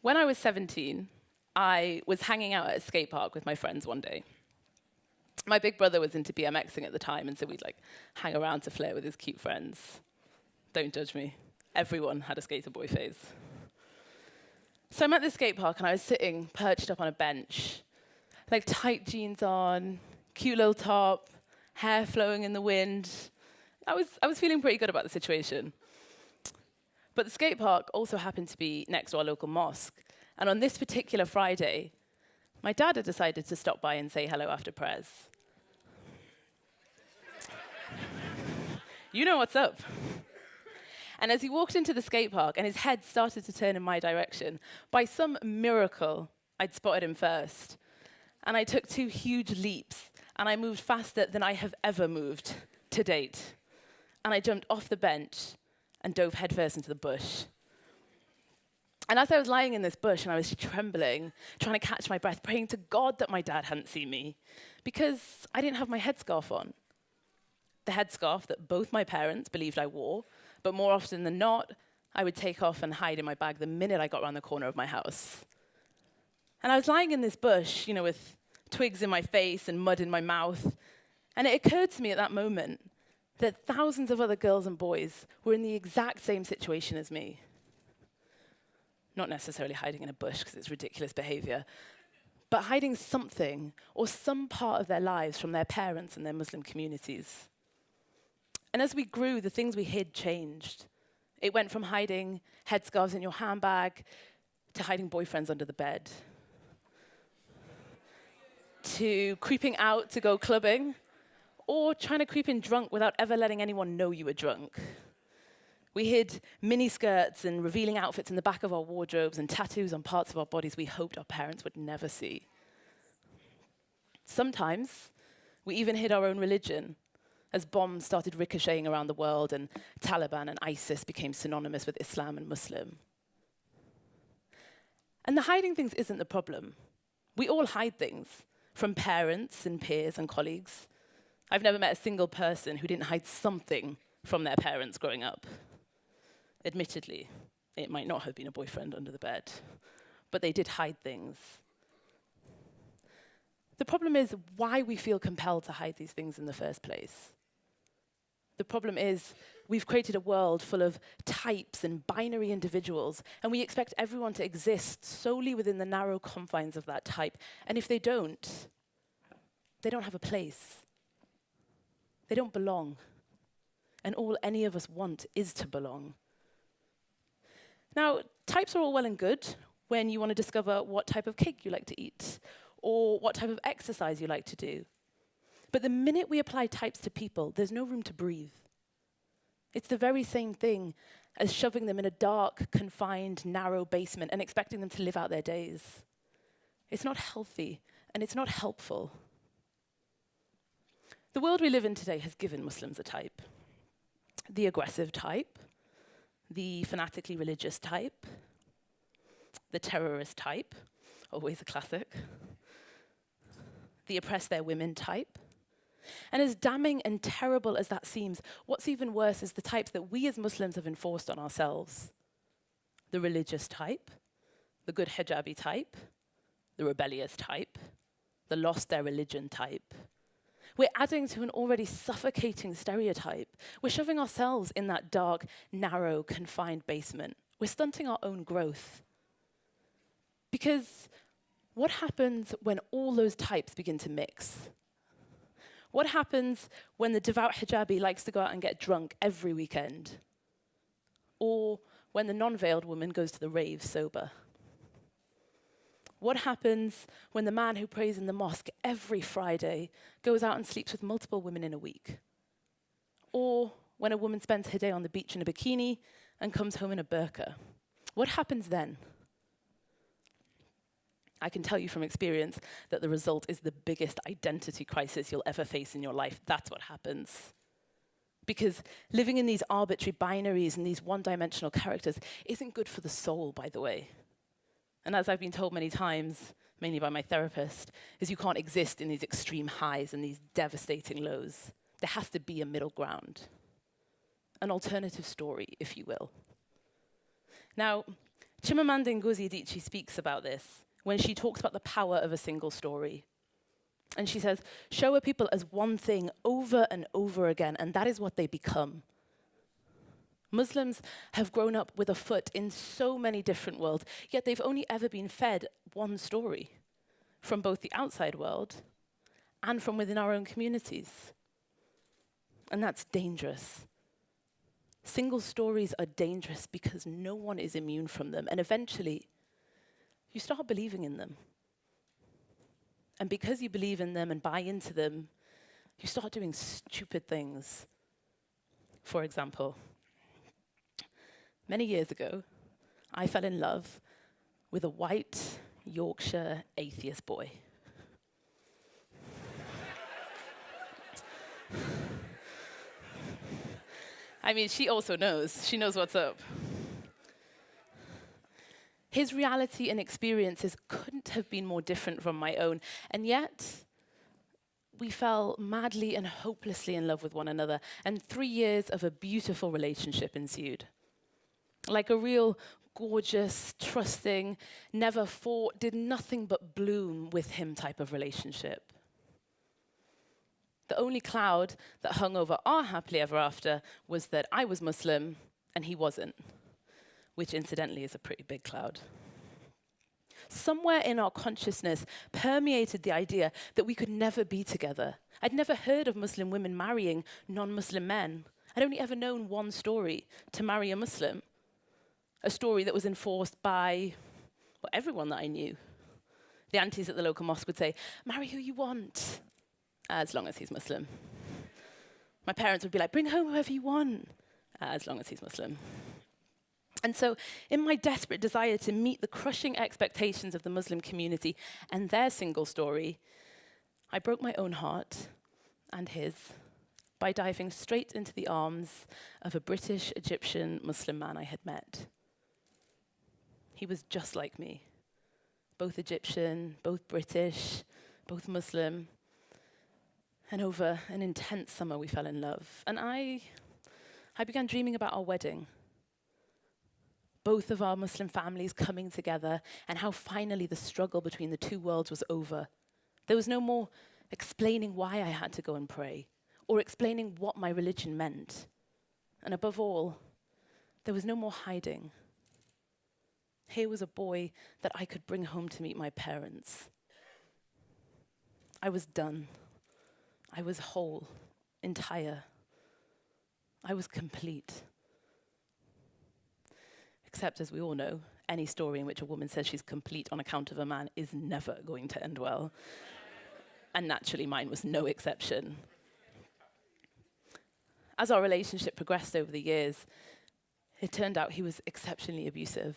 When I was 17, I was hanging out at a skate park with my friends one day. My big brother was into BMXing at the time, and so we'd hang around to flirt with his cute friends. Don't judge me. Everyone had a skater boy phase. So I'm at this skate park, and I was sitting perched up on a bench, tight jeans on, cute little top, hair flowing in the wind. I was feeling pretty good about the situation. But the skate park also happened to be next to our local mosque. And on this particular Friday, my dad had decided to stop by and say hello after prayers. You know what's up. And as he walked into the skate park and his head started to turn in my direction, by some miracle, I'd spotted him first. And I took 2 huge leaps, and I moved faster than I have ever moved to date. And I jumped off the bench and dove headfirst into the bush. And as I was lying in this bush and I was trembling, trying to catch my breath, praying to God that my dad hadn't seen me, because I didn't have my headscarf on. The headscarf that both my parents believed I wore, but more often than not, I would take off and hide in my bag the minute I got around the corner of my house. And I was lying in this bush, with twigs in my face and mud in my mouth, and it occurred to me at that moment that thousands of other girls and boys were in the exact same situation as me. Not necessarily hiding in a bush because it's ridiculous behavior, but hiding something or some part of their lives from their parents and their Muslim communities. And as we grew, the things we hid changed. It went from hiding headscarves in your handbag to hiding boyfriends under the bed, to creeping out to go clubbing, or trying to creep in drunk without ever letting anyone know you were drunk. We hid mini skirts and revealing outfits in the back of our wardrobes and tattoos on parts of our bodies we hoped our parents would never see. Sometimes, we even hid our own religion as bombs started ricocheting around the world and Taliban and ISIS became synonymous with Islam and Muslim. And the hiding things isn't the problem. We all hide things, from parents and peers and colleagues. I've never met a single person who didn't hide something from their parents growing up. Admittedly, it might not have been a boyfriend under the bed, but they did hide things. The problem is why we feel compelled to hide these things in the first place. The problem is we've created a world full of types and binary individuals, and we expect everyone to exist solely within the narrow confines of that type. And if they don't have a place. They don't belong. And all any of us want is to belong. Now, types are all well and good when you want to discover what type of cake you like to eat or what type of exercise you like to do. But the minute we apply types to people, there's no room to breathe. It's the very same thing as shoving them in a dark, confined, narrow basement and expecting them to live out their days. It's not healthy and it's not helpful. The world we live in today has given Muslims a type. The aggressive type, the fanatically religious type, the terrorist type, always a classic, the oppress their women type. And as damning and terrible as that seems, what's even worse is the types that we as Muslims have enforced on ourselves. The religious type, the good hijabi type, the rebellious type, the lost their religion type. We're adding to an already suffocating stereotype. We're shoving ourselves in that dark, narrow, confined basement. We're stunting our own growth. Because what happens when all those types begin to mix? What happens when the devout hijabi likes to go out and get drunk every weekend? Or when the non-veiled woman goes to the rave sober? What happens when the man who prays in the mosque every Friday goes out and sleeps with multiple women in a week? Or when a woman spends her day on the beach in a bikini and comes home in a burqa? What happens then? I can tell you from experience that the result is the biggest identity crisis you'll ever face in your life. That's what happens. Because living in these arbitrary binaries and these one-dimensional characters isn't good for the soul, by the way. And as I've been told many times, mainly by my therapist, is you can't exist in these extreme highs and these devastating lows. There has to be a middle ground. An alternative story, if you will. Now, Chimamanda Ngozi Adichie speaks about this when she talks about the power of a single story. And she says, show a people as one thing over and over again, and that is what they become. Muslims have grown up with a foot in so many different worlds, yet they've only ever been fed one story from both the outside world and from within our own communities. And that's dangerous. Single stories are dangerous because no one is immune from them, and eventually you start believing in them. And because you believe in them and buy into them, you start doing stupid things. For example, many years ago, I fell in love with a white Yorkshire atheist boy. I mean, she also knows. She knows what's up. His reality and experiences couldn't have been more different from my own, and yet we fell madly and hopelessly in love with one another, and 3 years of a beautiful relationship ensued. Like a real gorgeous, trusting, never fought, did nothing but bloom with him type of relationship. The only cloud that hung over our happily ever after was that I was Muslim and he wasn't, which incidentally is a pretty big cloud. Somewhere in our consciousness permeated the idea that we could never be together. I'd never heard of Muslim women marrying non-Muslim men. I'd only ever known one story, to marry a Muslim, a story that was enforced by, well, everyone that I knew. The aunties at the local mosque would say, marry who you want, as long as he's Muslim. My parents would be like, bring home whoever you want, as long as he's Muslim. And so, in my desperate desire to meet the crushing expectations of the Muslim community and their single story, I broke my own heart and his by diving straight into the arms of a British Egyptian Muslim man I had met. He was just like me, both Egyptian, both British, both Muslim. And over an intense summer, we fell in love. And I began dreaming about our wedding. Both of our Muslim families coming together, and how finally the struggle between the two worlds was over. There was no more explaining why I had to go and pray, or explaining what my religion meant. And above all, there was no more hiding. Here was a boy that I could bring home to meet my parents. I was done. I was whole, entire. I was complete. Except, as we all know, any story in which a woman says she's complete on account of a man is never going to end well. And naturally, mine was no exception. As our relationship progressed over the years, it turned out he was exceptionally abusive,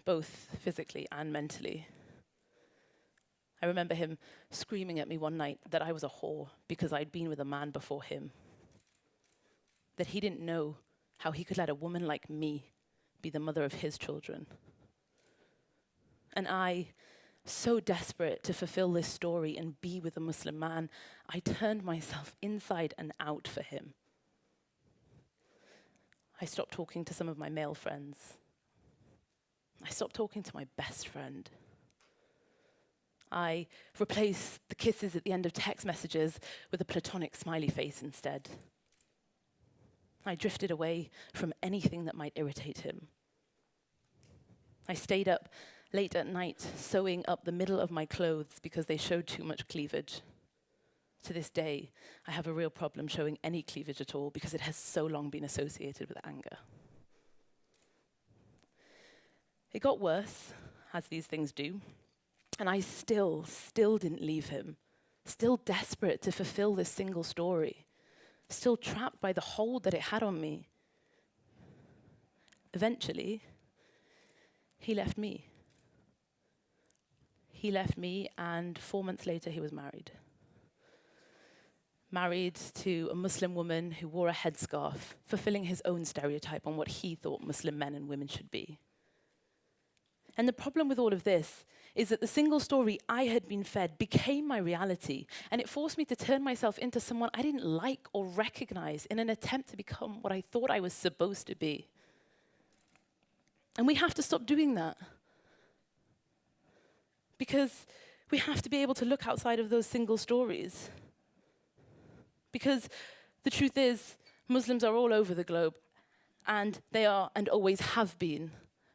both physically and mentally. I remember him screaming at me one night that I was a whore because I'd been with a man before him, that he didn't know how he could let a woman like me be the mother of his children. And I, so desperate to fulfill this story and be with a Muslim man, I turned myself inside and out for him. I stopped talking to some of my male friends. I stopped talking to my best friend. I replaced the kisses at the end of text messages with a platonic smiley face instead. I drifted away from anything that might irritate him. I stayed up late at night sewing up the middle of my clothes because they showed too much cleavage. To this day, I have a real problem showing any cleavage at all because it has so long been associated with anger. It got worse, as these things do, and I still didn't leave him, still desperate to fulfill this single story, still trapped by the hold that it had on me. Eventually, he left me. He left me, and 4 months later, he was married. Married to a Muslim woman who wore a headscarf, fulfilling his own stereotype on what he thought Muslim men and women should be. And the problem with all of this is that the single story I had been fed became my reality, and it forced me to turn myself into someone I didn't like or recognize in an attempt to become what I thought I was supposed to be. And we have to stop doing that. Because we have to be able to look outside of those single stories. Because the truth is, Muslims are all over the globe, and they are and always have been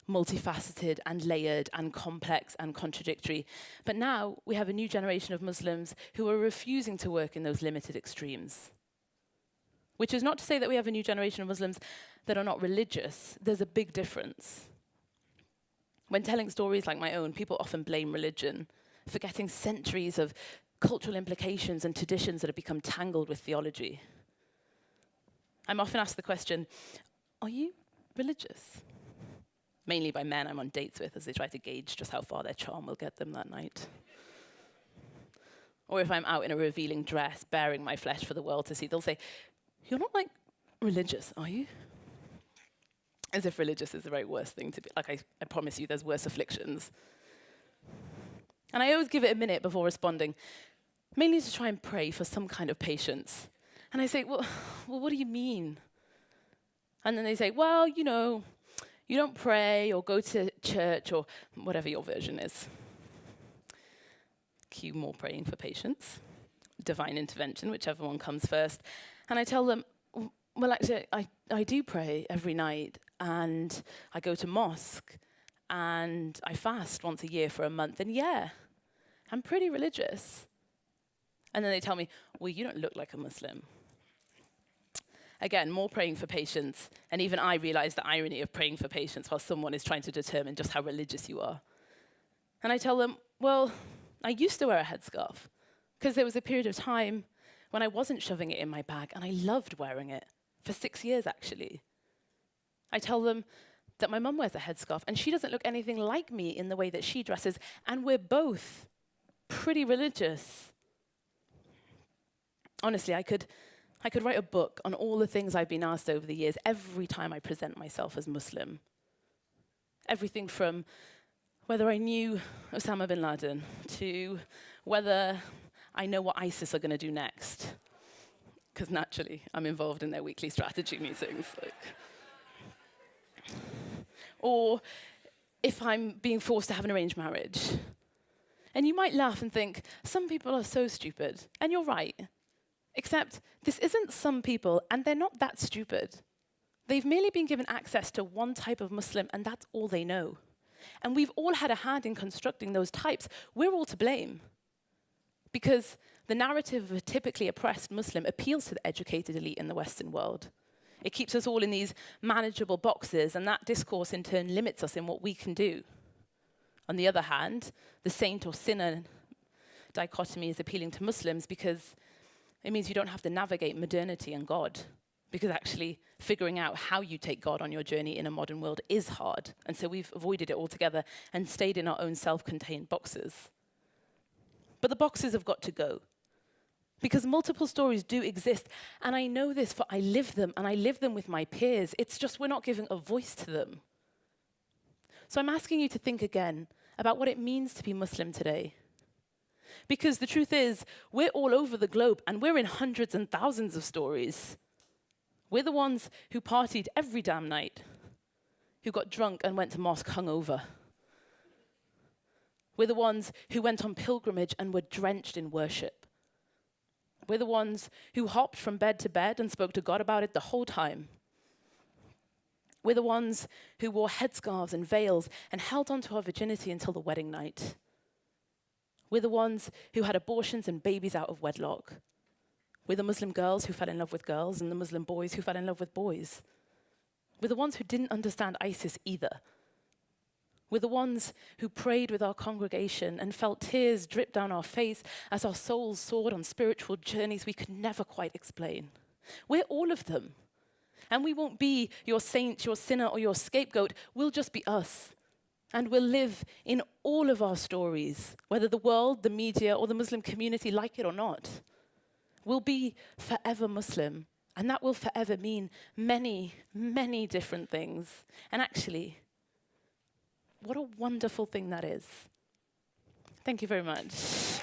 multifaceted and layered and complex and contradictory. But now we have a new generation of Muslims who are refusing to work in those limited extremes. Which is not to say that we have a new generation of Muslims that are not religious. There's a big difference. When telling stories like my own, people often blame religion, forgetting centuries of cultural implications and traditions that have become tangled with theology. I'm often asked the question, are you religious? Mainly by men I'm on dates with as they try to gauge just how far their charm will get them that night. Or if I'm out in a revealing dress, bearing my flesh for the world to see, they'll say, you're not religious, are you? As if religious is the very worst thing to be. I promise you, there's worse afflictions. And I always give it a minute before responding, mainly to try and pray for some kind of patience. And I say, well, what do you mean? And then they say, well, you don't pray or go to church or whatever your version is. Cue more praying for patience, divine intervention, whichever one comes first. And I tell them, well, actually, I do pray every night, and I go to mosque, and I fast once a year for a month, and yeah, I'm pretty religious. And then they tell me, well, you don't look like a Muslim. Again, more praying for patience, and even I realize the irony of praying for patience while someone is trying to determine just how religious you are. And I tell them, well, I used to wear a headscarf, because there was a period of time when I wasn't shoving it in my bag, and I loved wearing it, for 6 years actually. I tell them that my mum wears a headscarf, and she doesn't look anything like me in the way that she dresses, and we're both pretty religious. Honestly, I could write a book on all the things I've been asked over the years every time I present myself as Muslim. Everything from whether I knew Osama bin Laden to whether I know what ISIS are going to do next. Because naturally, I'm involved in their weekly strategy meetings. Or if I'm being forced to have an arranged marriage. And you might laugh and think, some people are so stupid. And you're right. Except this isn't some people, and they're not that stupid. They've merely been given access to one type of Muslim, and that's all they know. And we've all had a hand in constructing those types. We're all to blame. Because the narrative of a typically oppressed Muslim appeals to the educated elite in the Western world. It keeps us all in these manageable boxes, and that discourse in turn limits us in what we can do. On the other hand, the saint or sinner dichotomy is appealing to Muslims because it means you don't have to navigate modernity and God. Because actually figuring out how you take God on your journey in a modern world is hard. And so we've avoided it altogether and stayed in our own self-contained boxes. But the boxes have got to go. Because multiple stories do exist. And I know this, for I live them, and I live them with my peers. It's just we're not giving a voice to them. So I'm asking you to think again about what it means to be Muslim today. Because the truth is, we're all over the globe, and we're in hundreds and thousands of stories. We're the ones who partied every damn night, who got drunk and went to mosque hungover. We're the ones who went on pilgrimage and were drenched in worship. We're the ones who hopped from bed to bed and spoke to God about it the whole time. We're the ones who wore headscarves and veils and held on to our virginity until the wedding night. We're the ones who had abortions and babies out of wedlock. We're the Muslim girls who fell in love with girls and the Muslim boys who fell in love with boys. We're the ones who didn't understand ISIS either. We're the ones who prayed with our congregation and felt tears drip down our face as our souls soared on spiritual journeys we could never quite explain. We're all of them. And we won't be your saint, your sinner, or your scapegoat. We'll just be us. And we'll live in all of our stories, whether the world, the media, or the Muslim community like it or not. We'll be forever Muslim. And that will forever mean many, many different things. And actually, what a wonderful thing that is. Thank you very much.